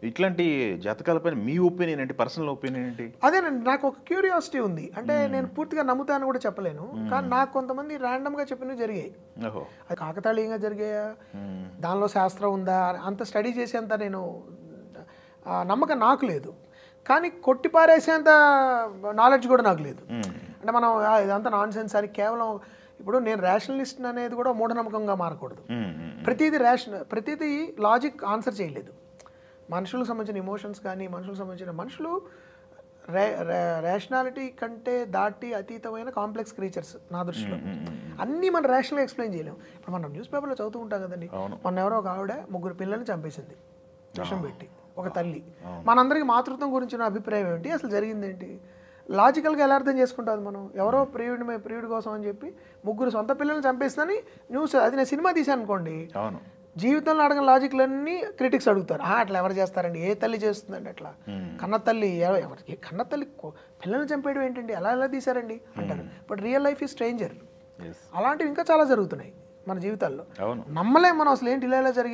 ఇట్లాంటి జాతకాలపైన మీ ఒపీనియన్ ఏంటి? Personal opinion ఏంటి? అదేనండి, నాకు ఒక క్యూరియాసిటీ ఉంది. అంటే నేను పూర్తిగా నమ్ముతాను కూడా చెప్పలేను, కానీ నాకు కొంతమంది ర్యాండమ్గా చెప్పినవి జరిగాయి. ఓహో. అది కాకతాళీయంగా జరిగాయా, దానిలో శాస్త్రం ఉందా, అంత స్టడీ చేసేంత నేను నమ్మకం నాకు లేదు. కానీ కొట్టిపారేసేంత నాలెడ్జ్ కూడా నాకు లేదు. అంటే మనం ఇదంతా నాన్ సెన్స్ అని కేవలం ఇప్పుడు నేను రేషనలిస్ట్ అనేది కూడా మూఢనమ్మకంగా మారకూడదు. ప్రతిదీ లాజిక్ ఆన్సర్ చేయలేదు. మనుషులకు సంబంధించిన ఇమోషన్స్ కానీ మనుషులు రేషనాలిటీ కంటే దాటి అతీతమైన కాంప్లెక్స్ క్రీచర్స్ నా దృష్టిలో. అన్నీ మనం రేషనల్గా ఎక్స్ప్లెయిన్ చేయలేము. ఇప్పుడు మనం న్యూస్ పేపర్లో చదువుతూ ఉంటాం కదండి, మొన్న ఎవరో ఒక ఆవిడ 3 పిల్లల్ని చంపేసింది విషం పెట్టి, ఒక తల్లి. మనందరికీ మాతృత్వం గురించిన అభిప్రాయం ఏంటి, అసలు జరిగింది ఏంటి, లాజికల్గా ఎలా అర్థం చేసుకుంటుంది మనం? ఎవరో ప్రియుడి కోసం అని చెప్పి 3 సొంత పిల్లల్ని చంపేస్తుందని న్యూస్. అది నేను సినిమా తీసాను అనుకోండి, జీవితంలో అడగని లాజిక్లన్నీ క్రిటిక్స్ అడుగుతారు. అట్లా ఎవరు చేస్తారండి, ఏ తల్లి చేస్తుందండి అట్లా, కన్న తల్లి కన్న తల్లి పిల్లల్ని చంపేయడం ఏంటండి, ఎలా తీశారండి అంటారు. But real life is stranger. అలాంటివి ఇంకా చాలా జరుగుతున్నాయి మన జీవితాల్లో, నమ్మలేం మనం అసలు ఏంటి ఇలా జరిగింది.